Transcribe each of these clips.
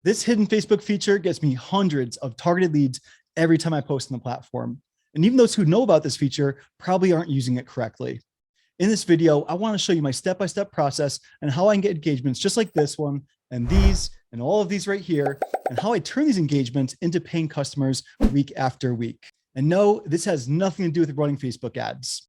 This hidden Facebook feature gets me hundreds of targeted leads every time I post on the platform. And even those who know about this feature probably aren't using it correctly. In this video, I want to show you my step-by-step process and how I can get engagements just like this one and these and all of these right here, and how I turn these engagements into paying customers week after week. And no, this has nothing to do with running Facebook ads.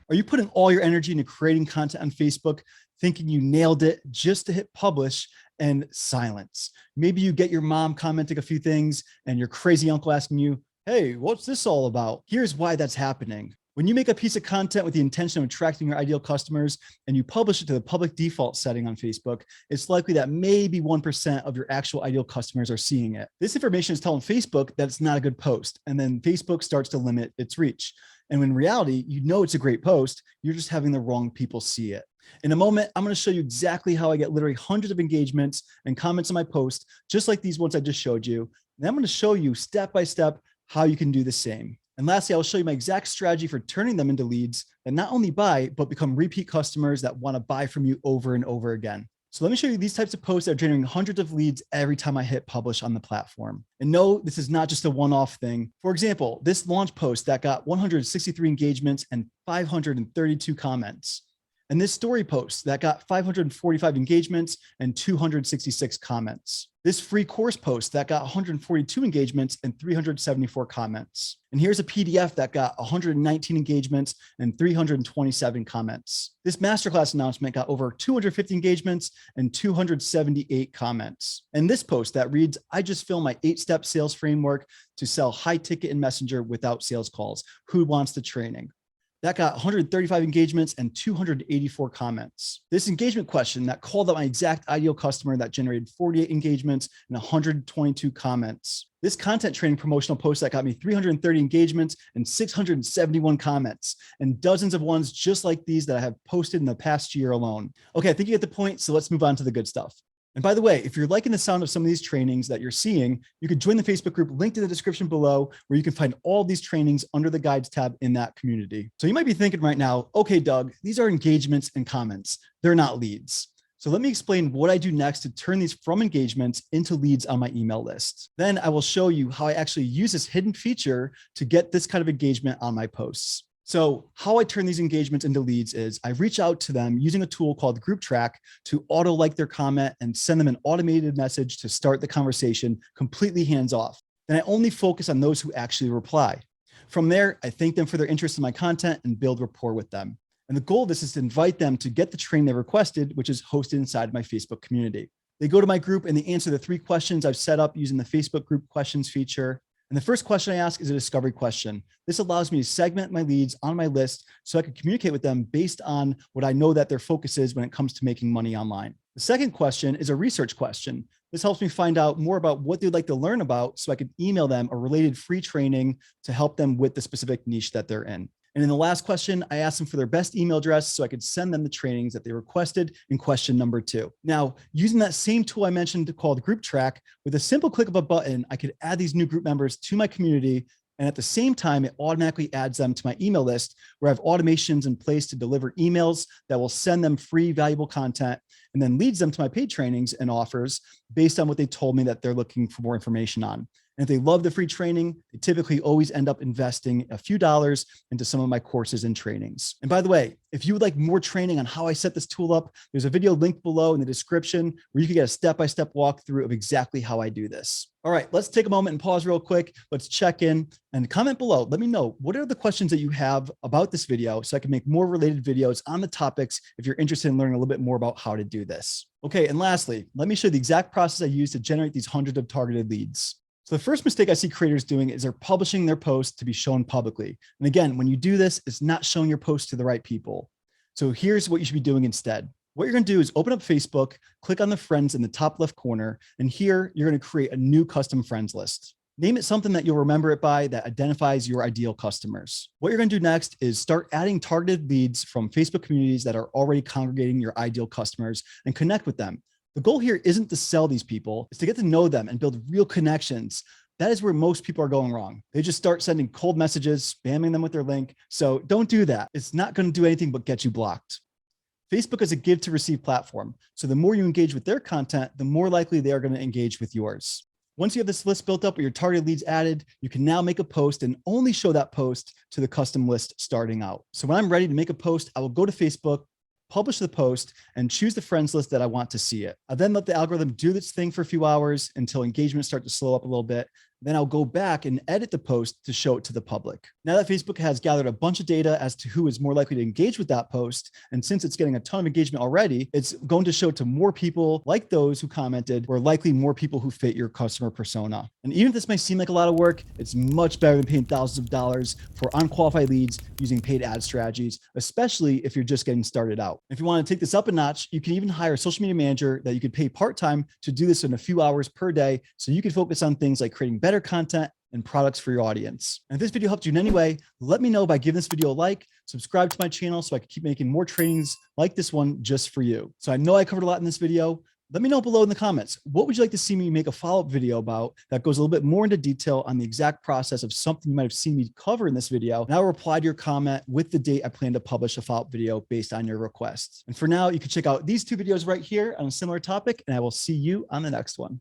Are you putting all your energy into creating content on Facebook, thinking you nailed it just to hit publish and silence? Maybe you get your mom commenting a few things and your crazy uncle asking you, hey, what's this all about? Here's why that's happening. When you make a piece of content with the intention of attracting your ideal customers and you publish it to the public default setting on Facebook, it's likely that maybe 1% of your actual ideal customers are seeing it. This information is telling Facebook that it's not a good post, and then Facebook starts to limit its reach. And in reality, you know it's a great post, you're just having the wrong people see it. In a moment, I'm going to show you exactly how I get literally hundreds of engagements and comments on my post, just like these ones I just showed you. And I'm going to show you step by step how you can do the same. And lastly, I'll show you my exact strategy for turning them into leads that not only buy, but become repeat customers that want to buy from you over and over again. So let me show you these types of posts that are generating hundreds of leads every time I hit publish on the platform. And no, this is not just a one-off thing. For example, this launch post that got 163 engagements and 532 comments. And this story post that got 545 engagements and 266 comments. This free course post that got 142 engagements and 374 comments. And here's a PDF that got 119 engagements and 327 comments. This masterclass announcement got over 250 engagements and 278 comments. And this post that reads, I just filmed my 8-step sales framework to sell high ticket in Messenger without sales calls. Who wants the training? That got 135 engagements and 284 comments. This engagement question that called out my exact ideal customer that generated 48 engagements and 122 comments. This content training promotional post that got me 330 engagements and 671 comments, and dozens of ones just like these that I have posted in the past year alone. Okay, I think you get the point, so let's move on to the good stuff. And by the way, if you're liking the sound of some of these trainings that you're seeing, you could join the Facebook group linked in the description below, where you can find all these trainings under the guides tab in that community. So you might be thinking right now, okay, Doug, these are engagements and comments. They're not leads. So let me explain what I do next to turn these from engagements into leads on my email list. Then I will show you how I actually use this hidden feature to get this kind of engagement on my posts. So how I turn these engagements into leads is I reach out to them using a tool called Group Track to auto like their comment and send them an automated message to start the conversation completely hands off. Then I only focus on those who actually reply. From there, I thank them for their interest in my content and build rapport with them. And the goal of this is to invite them to get the training they requested, which is hosted inside my Facebook community. They go to my group and they answer the 3 questions I've set up using the Facebook group questions feature. And the first question I ask is a discovery question. This allows me to segment my leads on my list so I can communicate with them based on what I know that their focus is when it comes to making money online. The second question is a research question. This helps me find out more about what they'd like to learn about so I can email them a related free training to help them with the specific niche that they're in. And in the last question, I asked them for their best email address so I could send them the trainings that they requested in question number 2. Now, using that same tool I mentioned called Group Track, with a simple click of a button, I could add these new group members to my community. And at the same time, it automatically adds them to my email list where I have automations in place to deliver emails that will send them free, valuable content and then leads them to my paid trainings and offers based on what they told me that they're looking for more information on. And if they love the free training, they typically always end up investing a few dollars into some of my courses and trainings. And by the way, if you would like more training on how I set this tool up, there's a video linked below in the description where you can get a step-by-step walkthrough of exactly how I do this. All right, let's take a moment and pause real quick. Let's check in and comment below. Let me know, what are the questions that you have about this video so I can make more related videos on the topics if you're interested in learning a little bit more about how to do this. Okay, and lastly, let me show you the exact process I use to generate these hundreds of targeted leads. So the first mistake I see creators doing is they're publishing their posts to be shown publicly. And again, when you do this, it's not showing your post to the right people. So here's what you should be doing instead. What you're going to do is open up Facebook, click on the friends in the top left corner, and here you're going to create a new custom friends list. Name it something that you'll remember it by that identifies your ideal customers. What you're going to do next is start adding targeted leads from Facebook communities that are already congregating your ideal customers and connect with them. The goal here isn't to sell these people, it's to get to know them and build real connections That is where most people are going wrong. They just start sending cold messages, spamming them with their link. So don't do that. It's not going to do anything but get you blocked. Facebook is a give to receive platform. So the more you engage with their content, the more likely they are going to engage with yours. Once you have this list built up with your targeted leads added, you can now make a post and only show that post to the custom list starting out. So when I'm ready to make a post, I will go to Facebook, publish the post, and choose the friends list that I want to see it. I then let the algorithm do its thing for a few hours until engagement starts to slow up a little bit. Then I'll go back and edit the post to show it to the public. Now that Facebook has gathered a bunch of data as to who is more likely to engage with that post, and since it's getting a ton of engagement already, it's going to show it to more people like those who commented, or likely more people who fit your customer persona. And even if this may seem like a lot of work, it's much better than paying thousands of dollars for unqualified leads using paid ad strategies, especially if you're just getting started out. If you want to take this up a notch, you can even hire a social media manager that you could pay part-time to do this in a few hours per day, so you can focus on things like creating better content and products for your audience. And if this video helped you in any way, let me know by giving this video a like, subscribe to my channel so I can keep making more trainings like this one just for you. So I know I covered a lot in this video. Let me know below in the comments, what would you like to see me make a follow-up video about that goes a little bit more into detail on the exact process of something you might have seen me cover in this video. And I'll reply to your comment with the date I plan to publish a follow-up video based on your requests. And for now, you can check out these two videos right here on a similar topic, and I will see you on the next one.